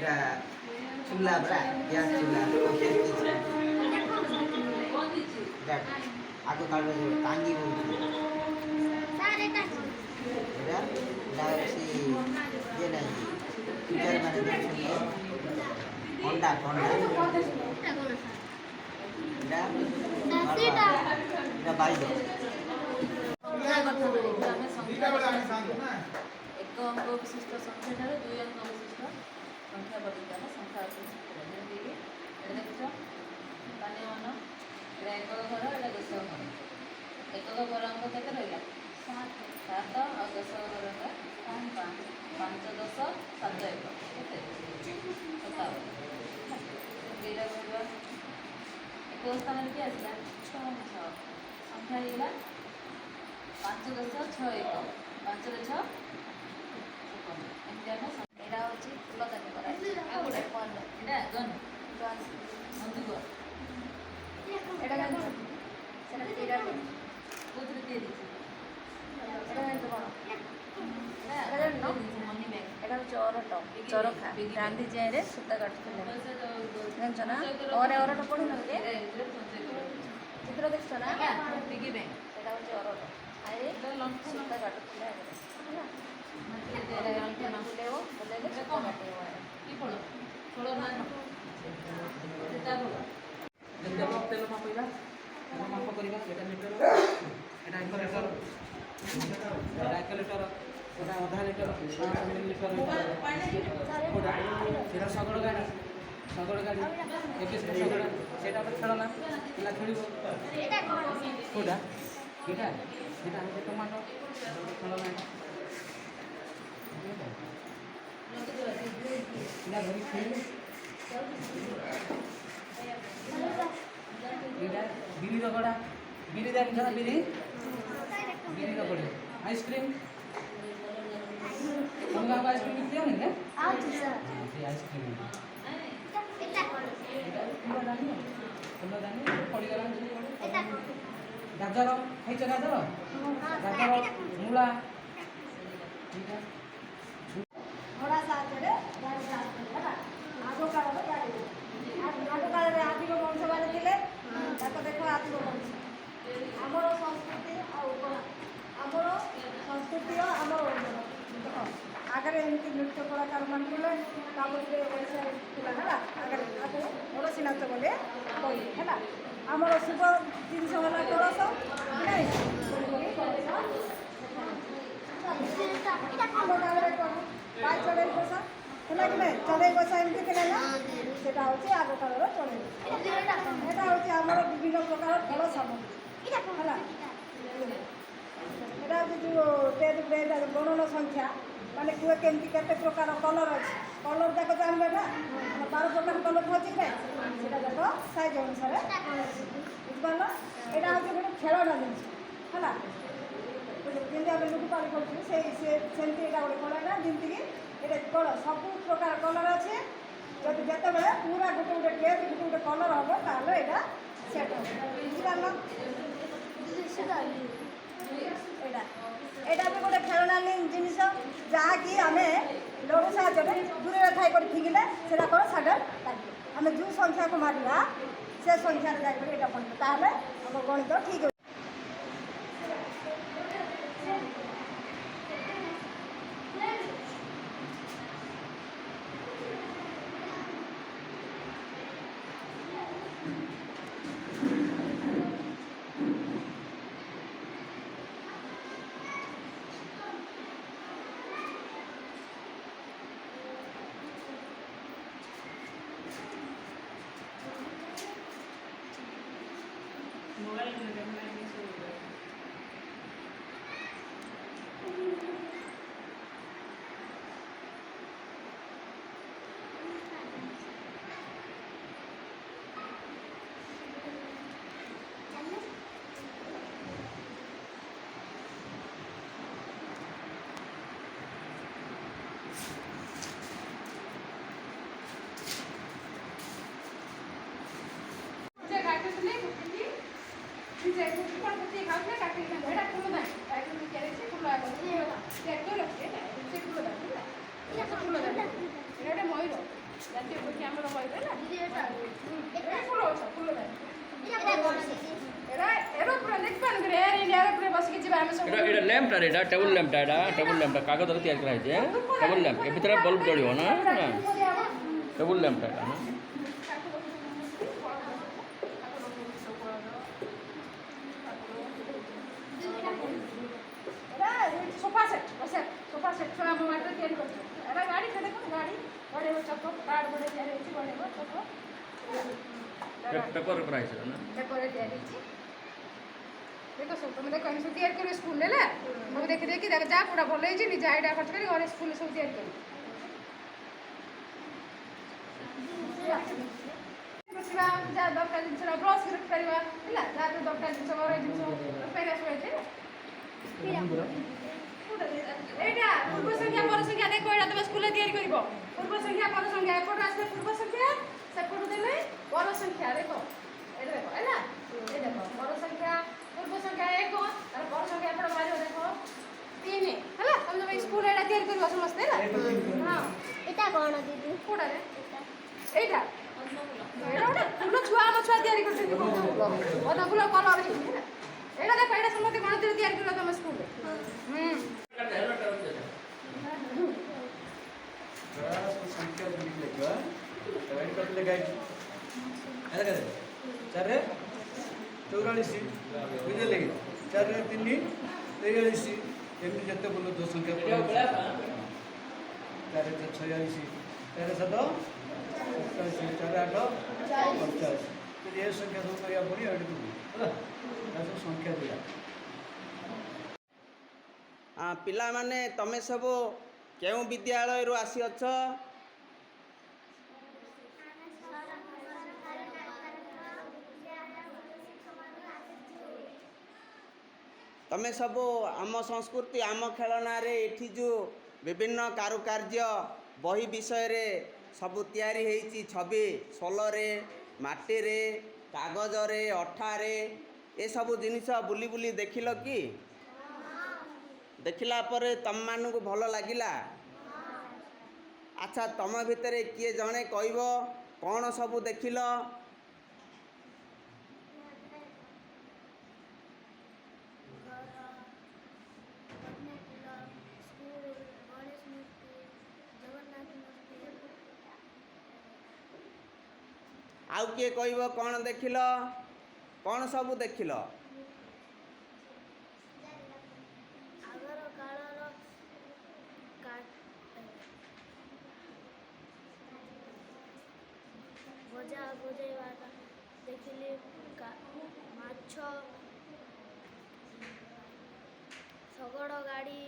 এটা চুলা বড় গ্যাস চুলা দেখ আগে কালবে টাঙ্গি বলছি এটা হচ্ছে ইয়ে নাই ফিচার মানে দেখছি হন্ডা এটা বাইক ଏକ ଅଙ୍କ ବିଶିଷ୍ଟ ସଂଖ୍ୟା ଠାରୁ 2 ଅଙ୍କ ବିଶିଷ୍ଟ ସଂଖ୍ୟା ପର୍ଯ୍ୟନ୍ତ ଆମେ ସଂଖ୍ୟା ଯେମିତିକି ଏଇଟା ଦେଖୁଛ ସ୍ଥାନୀୟମାନ ଏଇଟା ଏକକ ଘର ଏଇଟା ଦଶକ ଘର ଏକକ ଘର ଅଙ୍କ କେତେ ରହିଲା 7 ଆଉ ଦଶକ ଘର ହେଲା 5 10 7 1 କେତେ 57 ଏଇଟା କହିବା ଏକକ ସ୍ଥାନରେ କିଏ ଆସିଲା 6 ସଂଖ୍ୟା ହେଇଗଲା 5 10 6 1 5 ରେ 6 ଏମିତି ଆମେ ଏଇଟା ହେଉଛି ଫୁଲ କାଟି କରାଯାଇଛି ଆଉ ଗୋଟେ ଏଇଟା ଗନ୍ ମନ୍ଦିର ଏଇଟା ଜାଣିଛ ସେଟା ତିରାଟେ କୋଉଥିରେ ତିଆରି ହେଇଛି ଏଇଟା ଜାଣିଛ କ'ଣ ଏଇଟା ଜାଣିନ ମନି ବ୍ୟାଗ୍ ଏଇଟା ହେଉଛି ଅରଟ ଚରଖା ଗାନ୍ଧୀ ଜେଇଁରେ ସୂତା କାଟୁଥିଲେ ଜାଣିଛ ନା ଅରଟ ପଢ଼ିନ କି ଚିତ୍ର ଦେଖିଛ ନା ପିଗି ବ୍ୟାଗ୍ ଏଇଟା ହେଉଛି ଅରଟ ଆରେ ସୂତା କାଟୁଥିଲେ ମାପ କରିବା ଏଇଟା ଲିଟର ଏଇଟା 1 ଲିଟର ଏଇଟା 1 ଲିଟର ଏଇଟା ଅଧା ଲିଟର 5 ମିଲିଲିଟର ସେଇଟା ଶଗଡ଼ ଗାଡ଼ି ଏବେ ଶଗଡ଼ ସେଇଟା ଗୋଟେ ଖେଳନା ପିଲା ଖେଳିବ କୋଉଟା ଏଇଟା ହେଉଛି ଟମାଟୋ ଖେଳନା ପିଲା ଧରି ଖେଳିଲେ ଏଇଟା ବିରି ରଗଡ଼ା ବିରି ଜାଣିଛ ନା ବିରି ରଗଡ଼ା ଆଇସ୍କ୍ରିମ୍ तुम गाँव को आइसक्रीम मिलती है क्या आइसक्रीम गाजर खाई गाजर मूला ଘୋଡ଼ା ସାହାଯ୍ୟରେ ଗାଡ଼ି ସାହାଯ୍ୟରେ ହେଲା ଆଗ କାଳରେ ଗାଡ଼ି ଆଗ କାଳରେ ଆଦିମ ମଣିଷମାନେ ଥିଲେ ତାକୁ ଦେଖ ଆଦିମ ମଣିଷ ଆମର ସଂସ୍କୃତି ଆଉ ଆମର ସଂସ୍କୃତି ଆମର ଆଗରେ ଏମିତି ନୃତ୍ୟ କଳାକାରମାନେ ଥିଲେ ତାପରେ ଓଡ଼ିଶା ଥିଲା ହେଲା ଆଗରେ ତାକୁ ଓଡ଼ିଶୀ ନାଚ ବୋଲି କହିଲେ ହେଲା ଆମର ଶୁଭ ଜିନିଷ ହେଲା କଳସ ନାଇଁ ଆଗ କାଳରେ ପାଇ ଚଢ଼େଇ ବସା ହେଲା କି ନାଇଁ ଚଢ଼େଇ ବସା ଏମିତି ଥିଲା ନା ସେଟା ହେଉଛି ଆଗ କାଳର ଚଢ଼େଇ ଏଇଟା ହେଉଛି ଆମର ବିଭିନ୍ନ ପ୍ରକାର ଫଳ ସାମଗ୍ରୀ ହେଲା ଏଇଟା ହେଉଛି ଯେଉଁ ଗଣନ ସଂଖ୍ୟା ମାନେ କୁଏ କେମିତି କେତେ ପ୍ରକାର କଲର୍ ଅଛି କଲର୍ ଯାକ ଜାଣିବେ ନା 12 ପ୍ରକାର କଲର୍ ଅଛି କି ନାଇଁ ସେଇଟା ଯାକ ସାଇଜ୍ ଅନୁସାରେ ବୁଝିପାରିଲ ଏଇଟା ହେଉଛି ଗୋଟେ ଖେଳନା ଜିନିଷ ହେଲା ଯେମିତି ଆମେ ଲୁକୁ ପାଣି କରୁଛୁ ସେମିତି ଏଇଟା ଗୋଟେ କଲର୍ ନା ଯେମିତିକି ଏଇଟା କଲର୍ ସବୁ ପ୍ରକାର କଲର୍ ଅଛି ଯଦି ଯେତେବେଳେ ପୁରା ଗୋଟେ ଡ୍ରେସ୍ ଗୋଟେ କଲର୍ ହେବ ତାହେଲେ ଏଇଟା ସେଟ୍ ହେବ ବୁଝିପାରିଲ ଏଇଟା ବି ଗୋଟେ ଖେଳନା ଜିନିଷ ଯାହାକି ଆମେ ଲଡ଼ୁ ସାହାଯ୍ୟରେ ଦୂରରେ ଥାଇକରି ଫିଙ୍ଗିଲେ ସେଇଟା କ'ଣ ସାଡ଼େ ଲାଗିବ ଆମେ ଯେଉଁ ସଂଖ୍ୟାକୁ ମାରିବା ସେ ସଂଖ୍ୟାରେ ଯାଇକରି ଏଇଟା ପଡ଼ିବ ତାହେଲେ ଆମ ଗଣିତ ଠିକ୍ ଅଛି ଜାତୀୟ ପକ୍ଷୀ ଆମର କହିବେ ନା ଦିଦି এটা ଏ ଫୁଲ ଗଛ ଫୁଲ ନାହିଁ এটা কোন দিদি ଏରା ଏରୋପ୍ଲେନ୍ ଦେଖିପାରୁନି କି ଏୟାର ଇଣ୍ଡିଆରେ ପୁରା ବସିକି ଯିବା ଆମେ ସବୁ এটা ল্যাম্পটা এটা টেবিল ল্যাম্পটা এটা টেবিল ল্যাম্পটা কাগজରେ ତିଆରି କରାହେଇଛି টেবিল ল্যাম্ପ ଏ ଭିତରେ ବଲ୍ବ ଜଳିବ ନା টেবিল ল্যাম্পটা এটা ନା সোফা সেট সোফা সেট ଛୁଆ ଆମ ବାଟରେ ତିଆରି କରୁଛୁ ଏରା ଗାଡ଼ି ସେ ଦେଖ ଗାଡ଼ି ବଢ଼େଇବ ଚକ କାର୍ଡ଼ ବଢ଼େଇ ତିଆରି ହେଇଛି ବଢ଼େଇବ ଚକ ପେପର କରାହେଇଛି ନା ପେପରରେ ତିଆରି ହେଇଛି ଦେଖ ସବୁ ତମେ ଦେଖ ଏମିତି ସବୁ ତିଆରି କରିବ ସ୍କୁଲରେ ହେଲା ମୁଁ ଦେଖି ଦେଖି ଦେଖ ଯାହା କୋଉଟା ଭଲ ହେଇଛି ନିଜେ ଆଇଡ଼ିଆ ଖର୍ଚ୍ଚ କରି ଘରେ ସ୍କୁଲରେ ସବୁ ତିଆରି କରିବ ବସିବା ଯାହା ଦରକାର ଜିନିଷ ବ୍ରସ୍ ରଖିପାରିବା ହେଲା ଯାହା ଯୋଉ ଦରକାର ଜିନିଷ ଘର ଜିନିଷ ରଖିପାରିବା ସବୁ ଅଛି এইটা পূর্ব সংখ্যা পর সংখ্যা দেখো এটা তুমি স্কুলে তৈরি করিব পূর্ব সংখ্যা পর সংখ্যা এপট আসলে পূর্ব সংখ্যা সেপট দেলে পর সংখ্যা দেখো এটা দেখো ହେଲା এই দেখো পর সংখ্যা পূর্ব সংখ্যা 1 আর পর সংখ্যা এপট মারিও দেখো 3 ହେଲା তুমি তুমি স্কুলে এটা তৈরি করিব সমস্ত ହେଲା হ্যাঁ এটা কোন দিদি কোডা রে এইটা এটা ওটা ফুল ছুয়া ଆମ ଛୁଆ ତିଆରି କରୁଛନ୍ତି ওটা ফুল কলর ହେଇଛି ହେଲା ଏଇଟା ଦେଖ ଏଇଟା ସମସ୍ତେ ଗଣତିରେ ତିଆରି କରିବ ତମ ସ୍କୁଲରେ संख्या लिखा डिवाइड कर लगाई है ना 4 रे 44 बुझले कि 4 रे 3 43 एमती जते बोलो दो संख्या 4 रे 46 4 रे 7 87 4 8 50 तो ये संख्या सब करिया पड़ी एडी तू ହେଲା सब संख्या दिया ପିଲାମାନେ ତମେ ସବୁ କେଉଁ ବିଦ୍ୟାଳୟରୁ ଆସିଅଛ ତମେ ସବୁ ଆମ ସଂସ୍କୃତି ଆମ ଖେଳଣାରେ ଏଠି ଯେଉଁ ବିଭିନ୍ନ କାରୁକାର୍ଯ୍ୟ ବହି ବିଷୟରେ ସବୁ ତିଆରି ହେଇଛି ଛବି ଶୋଲରେ ମାଟିରେ କାଗଜରେ ଅଠାରେ ଏସବୁ ଜିନିଷ ବୁଲି ବୁଲି ଦେଖିଲ କି ଦେଖିଲା ପରେ ତମମାନଙ୍କୁ ଭଲ ଲାଗିଲା ଆଚ୍ଛା ତମ ଭିତରେ କିଏ ଜଣେ କହିବ କ'ଣ ସବୁ ଦେଖିଲ ଆଉ କିଏ କହିବ କ'ଣ ଦେଖିଲ କ'ଣ ସବୁ ଦେଖିଲ আগর কালর ভজা ভজাইবা দেখিলি মাছ শগড় গাড়ি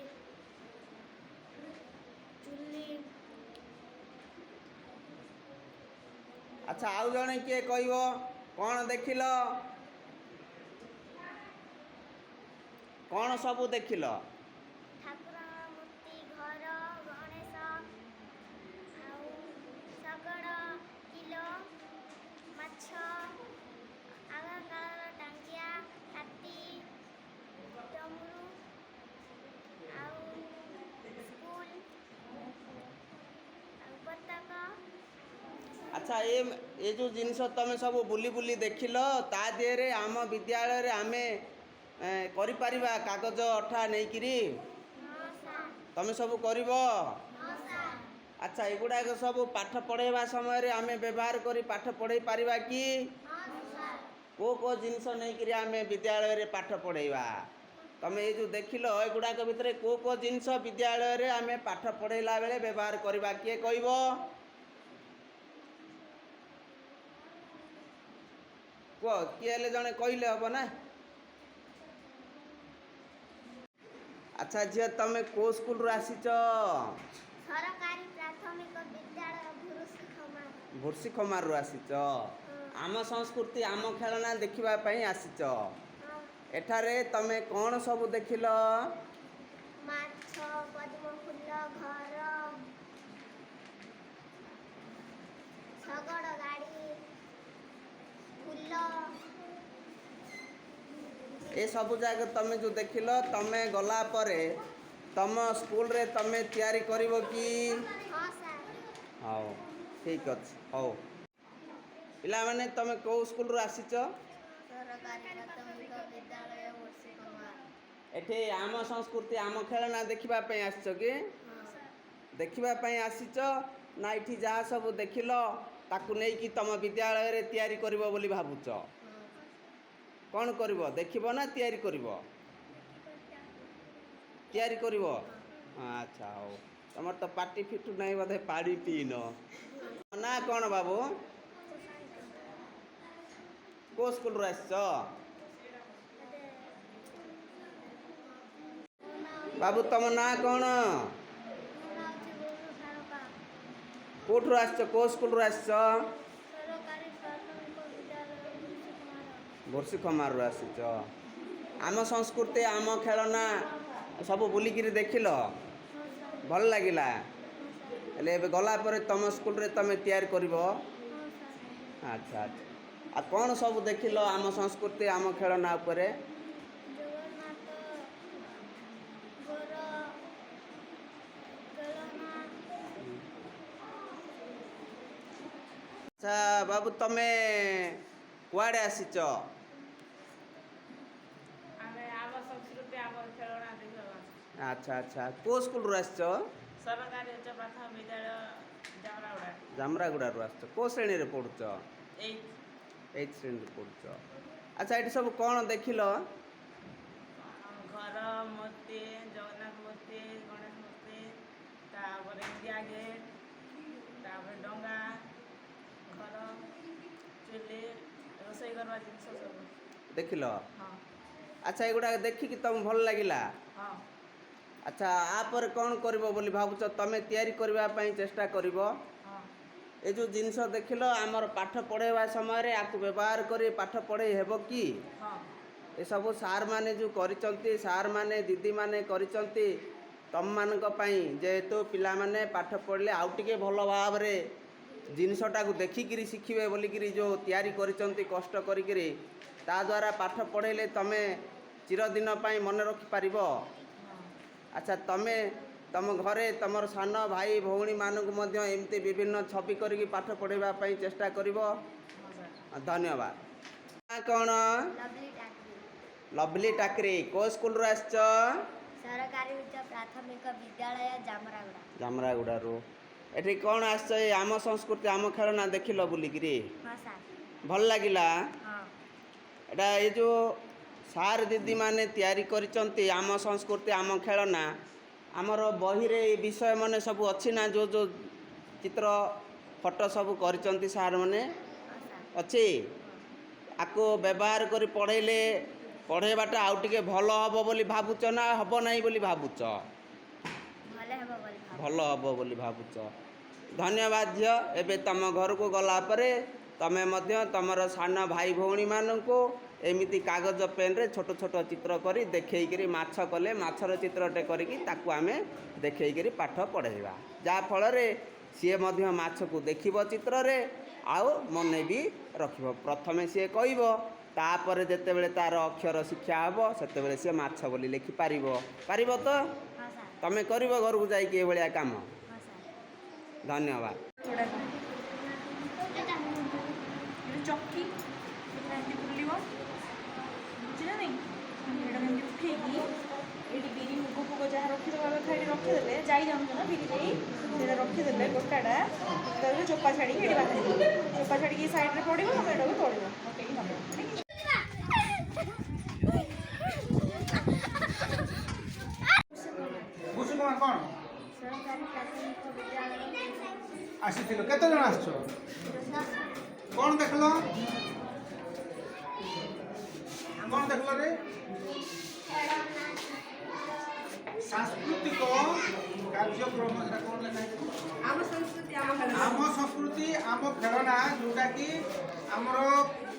চুল্লি ଆଚ୍ଛା ଆଉ ଜଣେ କିଏ କହିବ କ'ଣ ଦେଖିଲ କ'ଣ ସବୁ ଦେଖିଲ ଠାକୁର ମୂର୍ତ୍ତି ଘର ଗଣେଶ ଆଉ ଶଗଡ଼ କିଲୋ ମାଛ ଆଗକାଳର ଟାଙ୍ଗିଆ ହାତୀ ଡମରୁ ଆଉ ସ୍କୁଲ ଆଉ ପତାକା ଆଚ୍ଛା ଏ ଯେଉଁ ଜିନିଷ ତମେ ସବୁ ବୁଲି ବୁଲି ଦେଖିଲ ତା ଦେହରେ ଆମ ବିଦ୍ୟାଳୟରେ ଆମେ କରିପାରିବା କାଗଜ ଅଠା ନେଇକିରି ହଁ ସାର୍ ତମେ ସବୁ କରିବ ହଁ ସାର୍ ଆଚ୍ଛା ଏଗୁଡ଼ାକ ସବୁ ପାଠ ପଢ଼ାଇବା ସମୟରେ ଆମେ ବ୍ୟବହାର କରି ପାଠ ପଢ଼ାଇ ପାରିବା କି ହଁ ସାର୍ କେଉଁ ଜିନିଷ ନେଇକିରି ଆମେ ବିଦ୍ୟାଳୟରେ ପାଠ ପଢ଼ାଇବା ତମେ ଏ ଯେଉଁ ଦେଖିଲ ଏଗୁଡ଼ାକ ଭିତରେ କେଉଁ ଜିନିଷ ବିଦ୍ୟାଳୟରେ ଆମେ ପାଠ ପଢ଼ାଇଲା ବେଳେ ବ୍ୟବହାର କରିବା କିଏ କହିବ କୁହ କିଏ ହେଲେ ଜଣେ କହିଲେ ହେବ ନା ଆଚ୍ଛା ଝିଅ ତମେ କେଉଁ ସ୍କୁଲରୁ ଆସିଛ ସରକାରୀ ପ୍ରାଥମିକ ବିଦ୍ୟାଳୟ ଭୁରୁସିଖମା ଭୁର୍ସିଖମାରୁ ଆସିଛ ଆମ ସଂସ୍କୃତି ଆମ ଖେଳନା ଦେଖିବା ପାଇଁ ଆସିଛ ଏଠାରେ ତମେ କ'ଣ ସବୁ ଦେଖିଲ ମାଛ ପଦ୍ମଫୁଲ ଘର ଶଗଡ଼ ଗାଡ଼ି ଫୁଲ ଏସବୁ ଜାଗା ତମେ ଯେଉଁ ଦେଖିଲ ତମେ ଗଲା ପରେ ତମ ସ୍କୁଲରେ ତମେ ତିଆରି କରିବ କି ହଁ ସାର୍ ହଉ ଠିକ୍ ଅଛି ହଉ। ପିଲାମାନେ ତମେ କେଉଁ ସ୍କୁଲରୁ ଆସିଛ? ସରକାରୀ ପ୍ରାଥମିକ ବିଦ୍ୟାଳୟ ବର୍ଷିକମା। ଏଠି ଆମ ସଂସ୍କୃତି ଆମ ଖେଳନା ଦେଖିବା ପାଇଁ ଆସିଛ କି? ଦେଖିବା ପାଇଁ ଆସିଛ ନା ଏଠି ଯାହା ସବୁ ଦେଖିଲ ତାକୁ ନେଇକି ତମ ବିଦ୍ୟାଳୟରେ ତିଆରି କରିବ ବୋଲି ଭାବୁଛ? କ'ଣ କରିବ? ଦେଖିବ ନା ତିଆରି କରିବ? ତିଆରି କରିବ। ଆଚ୍ଛା ହଉ। ତମର ତ ପାଟି ଫିଟୁ ନାହିଁ ବୋଧେ, ପାଣି ପିଇନ। ନା କ'ଣ ବାବୁ? କେଉଁ ସ୍କୁଲରୁ ଆସିଛ? ବାବୁ ତମ ନାଁ କ'ଣ? କେଉଁଠୁ ଆସିଛ? କେଉଁ ସ୍କୁଲରୁ ଆସିଛ? ସରକାରୀ ପ୍ରାଥମିକ ବିଦ୍ୟାଳୟ ବର୍ଷିକମାର। ବର୍ଷିକମାରରୁ ଆସିଛ। ଆମ ସଂସ୍କୃତି ଆମ ଖେଳନା ସବୁ ବୁଲିକିରି ଦେଖିଲ? ଭଲ ଲାଗିଲା? ହେଲେ ଏବେ ଗଲା ପରେ ତମ ସ୍କୁଲରେ ତମେ ତିଆରି କରିବ? ଆଚ୍ଛା ଆଚ୍ଛା। ଆଉ କ'ଣ ସବୁ ଦେଖିଲ ଆମ ସଂସ୍କୃତି ଆମ ଖେଳନା ଉପରେ? ଜଗନ୍ନାଥ ଘର ଖେଳନା। ଆଚ୍ଛା ବାବୁ ତମେ କୁଆଡ଼େ ଆସିଛ? ଆମେ ଆମ ସଂସ୍କୃତି ଆମର ଖେଳଣା ଦେଖିବାକୁ। ଆଚ୍ଛା ଆଚ୍ଛା। କେଉଁ ସ୍କୁଲରୁ ଆସିଛ? ସରକାରୀ ଉଚ୍ଚ ପ୍ରାଥମିକ ବିଦ୍ୟାଳୟ ଜାମରାଗୁଡ଼ା। ଜାମରାଗୁଡ଼ାରୁ ଆସିଛ। କେଉଁ ଶ୍ରେଣୀରେ ପଢ଼ୁଛ? 8 8th ଶ୍ରେଣୀରେ ପଢ଼ୁଛ। ଆଚ୍ଛା ଏଠି ସବୁ କ'ଣ ଦେଖିଲ? ଘର ମୂର୍ତ୍ତି, ଜଗନ୍ନାଥ ମୂର୍ତ୍ତି, ଗଣେଶ ମୂର୍ତ୍ତି, ତାପରେ ଇଣ୍ଡିଆ ଗେଟ୍, ତାପରେ ଡଙ୍ଗା, ଘର, ଚୁଲି, ରୋଷେଇ କରିବା ଜିନିଷ ସବୁ ଦେଖିଲ? ହଁ ଆଚ୍ଛା ଏଗୁଡ଼ାକ ଦେଖିକି ତମକୁ ଭଲ ଲାଗିଲା? ହଁ। ଆଚ୍ଛା ଆପରେ କ'ଣ କରିବ ବୋଲି ଭାବୁଛ? ତମେ ତିଆରି କରିବା ପାଇଁ ଚେଷ୍ଟା କରିବ? ହଁ ଏ ଯେଉଁ ଜିନିଷ ଦେଖିଲ ଆମର ପାଠ ପଢ଼ାଇବା ସମୟରେ ଆକୁ ବ୍ୟବହାର କରି ପାଠ ପଢ଼ାଇ ହେବ କି? ହଁ ଏସବୁ ସାର୍ମାନେ ଯେଉଁ କରିଛନ୍ତି, ସାର୍ମାନେ ଦିଦିମାନେ କରିଛନ୍ତି ତମମାନଙ୍କ ପାଇଁ, ଯେହେତୁ ପିଲାମାନେ ପାଠ ପଢ଼ିଲେ ଆଉ ଟିକେ ଭଲ ଭାବରେ ଜିନିଷଟାକୁ ଦେଖିକିରି ଶିଖିବେ ବୋଲିକିରି ଯେଉଁ ତିଆରି କରିଛନ୍ତି କଷ୍ଟ କରିକିରି, ତା ଦ୍ୱାରା ପାଠ ପଢ଼ାଇଲେ ତମେ ଚିରଦିନ ପାଇଁ ମନେ ରଖିପାରିବ। ଆଚ୍ଛା ତମେ ତମ ଘରେ ତମର ସାନ ଭାଇ ଭଉଣୀମାନଙ୍କୁ ମଧ୍ୟ ଏମିତି ବିଭିନ୍ନ ଛବି କରିକି ପାଠ ପଢ଼ାଇବା ପାଇଁ ଚେଷ୍ଟା କରିବ। ଧନ୍ୟବାଦ। ନାଁ କ'ଣ? ଲଭଲି ଟାଙ୍କି। ଲଭଲି ଟାକରି। କେଉଁ ସ୍କୁଲରୁ ଆସିଛ? ସରକାରୀ ଉଚ୍ଚ ପ୍ରାଥମିକ ବିଦ୍ୟାଳୟ ଜାମରାଗୁଡ଼ା। ଜାମରାଗୁଡ଼ାରୁ। ଏଠି କ'ଣ ଆସିଛ? ଏ ଆମ ସଂସ୍କୃତି ଆମ ଖେଳନା ଦେଖିଲ ବୁଲିକିରି? ହଁ ସାର୍। ଭଲ ଲାଗିଲା? ହଁ। ଏଇଟା ଏ ଯେଉଁ ସାର୍ ଦିଦିମାନେ ତିଆରି କରିଛନ୍ତି ଆମ ସଂସ୍କୃତି ଆମ ଖେଳନା, ଆମର ବହିରେ ଏ ବିଷୟ ମାନେ ସବୁ ଅଛି ନା? ଯେଉଁ ଯେଉଁ ଚିତ୍ର ଫଟୋ ସବୁ କରିଛନ୍ତି ସାର୍ମାନେ ଅଛି? ଆକୁ ବ୍ୟବହାର କରି ପଢ଼େଇବାଟା ଆଉ ଟିକେ ଭଲ ହେବ ବୋଲି ଭାବୁଛ ନା ହେବ ନାହିଁ ବୋଲି ଭାବୁଛ? ଭଲ ହେବ ବୋଲି ଭାବୁଛ। ଧନ୍ୟବାଦ ଝିଅ। ଏବେ ତମ ଘରକୁ ଗଲା ପରେ ତମେ ମଧ୍ୟ ତମର ସାନ ଭାଇ ଭଉଣୀମାନଙ୍କୁ ଏମିତି କାଗଜ ପେନ୍ରେ ଛୋଟ ଛୋଟ ଚିତ୍ର କରି ଦେଖେଇକିରି, ମାଛ କଲେ ମାଛର ଚିତ୍ରଟେ କରିକି ତାକୁ ଆମେ ଦେଖେଇକିରି ପାଠ ପଢ଼େଇବା, ଯାହାଫଳରେ ସିଏ ମଧ୍ୟ ମାଛକୁ ଦେଖିବ ଚିତ୍ରରେ ଆଉ ମନେ ବି ରଖିବ। ପ୍ରଥମେ ସିଏ କହିବ, ତାପରେ ଯେତେବେଳେ ତାର ଅକ୍ଷର ଶିକ୍ଷା ହେବ ସେତେବେଳେ ସିଏ ମାଛ ବୋଲି ଲେଖିପାରିବ। ପାରିବ ତ? ତମେ କରିବ ଘରକୁ ଯାଇକି ଏଭଳିଆ କାମ? ଧନ୍ୟବାଦ। ଚକି ଏମିତି ବୁଲିବ, ବୁଝିଲ ନାଇଁ? ଏଇଟା ଏମିତି ଉଠେଇକି ଏଇଠି ବିରି ମୁଗ ଫୁଗ ଯାହା ରଖିଦେବା କଥା ଏଇଠି ରଖିଦେଲେ, ଯାଇ ଯାଉଛ ନା ବିରି ଯାଇ, ସେଇଟା ରଖିଦେଲେ ଗୋଟାଟା, ତାପରେ ଚୋପା ଛାଡ଼ିକି ଏଇଠି ବାହାରିବ। ଚୋପା ଛାଡ଼ିକି ସାଇଡ଼୍ରେ ପଡ଼ିବ, ତମେ ଏଇଟାକୁ ତୋଳିବ। ପକେଇକି ନବ। ବର୍ଷିକମା କ'ଣ ସରକାରୀ ପ୍ରାଥମିକ ବିଦ୍ୟାଳୟ ଆସିଥିଲ? କେତେ ଜଣ ଆସିଛ? କ'ଣ ଦେଖିଲ? କ'ଣ ଦେଖିଲ ରେ? ସାଂସ୍କୃତିକ କାର୍ଯ୍ୟକ୍ରମ, ଏଟା କ'ଣ ଲେଖା ହେଇଛି? ଆମ ସଂସ୍କୃତି ଆମ ଖେଳନା, ଯେଉଁଟାକି ଆମର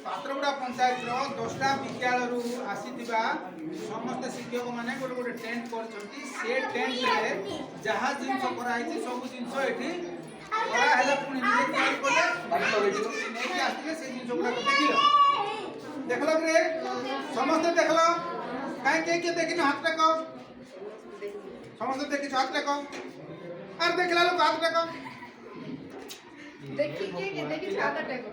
ପାତ୍ରଗୁଡ଼ା ପଞ୍ଚାୟତର 10ଟା ବିଦ୍ୟାଳୟରୁ ଆସିଥିବା ସମସ୍ତେ ଶିକ୍ଷକମାନେ ଗୋଟେ ଗୋଟେ ଟେଣ୍ଟ କରିଛନ୍ତି। ସେ ଟେଣ୍ଟରେ ଯାହା ଜିନିଷ କରାହେଇଛି ସବୁ ଜିନିଷ ଏଠି କରାହେଲା, ପୁଣି ନିଜେ ତିଆରି କଲେ, ନେଇକି ଆସିଥିଲେ। ସେ ଜିନିଷ ଗୁଡ଼ାକ ଦେଖିଲ? ଦେଖିଲ କି ରେ? ସମସ୍ତେ ଦେଖିଲ? କାହିଁ କିଏ କିଏ ଦେଖିନ? ହାତ ଟେକ। ସମସ୍ତେ ଦେଖିଛ? ହାତ ଟେକ। ଆରେ ଦେଖିଲା ଲୋକ ହାତ ଟେକ। देखिए देखिए छाता टेको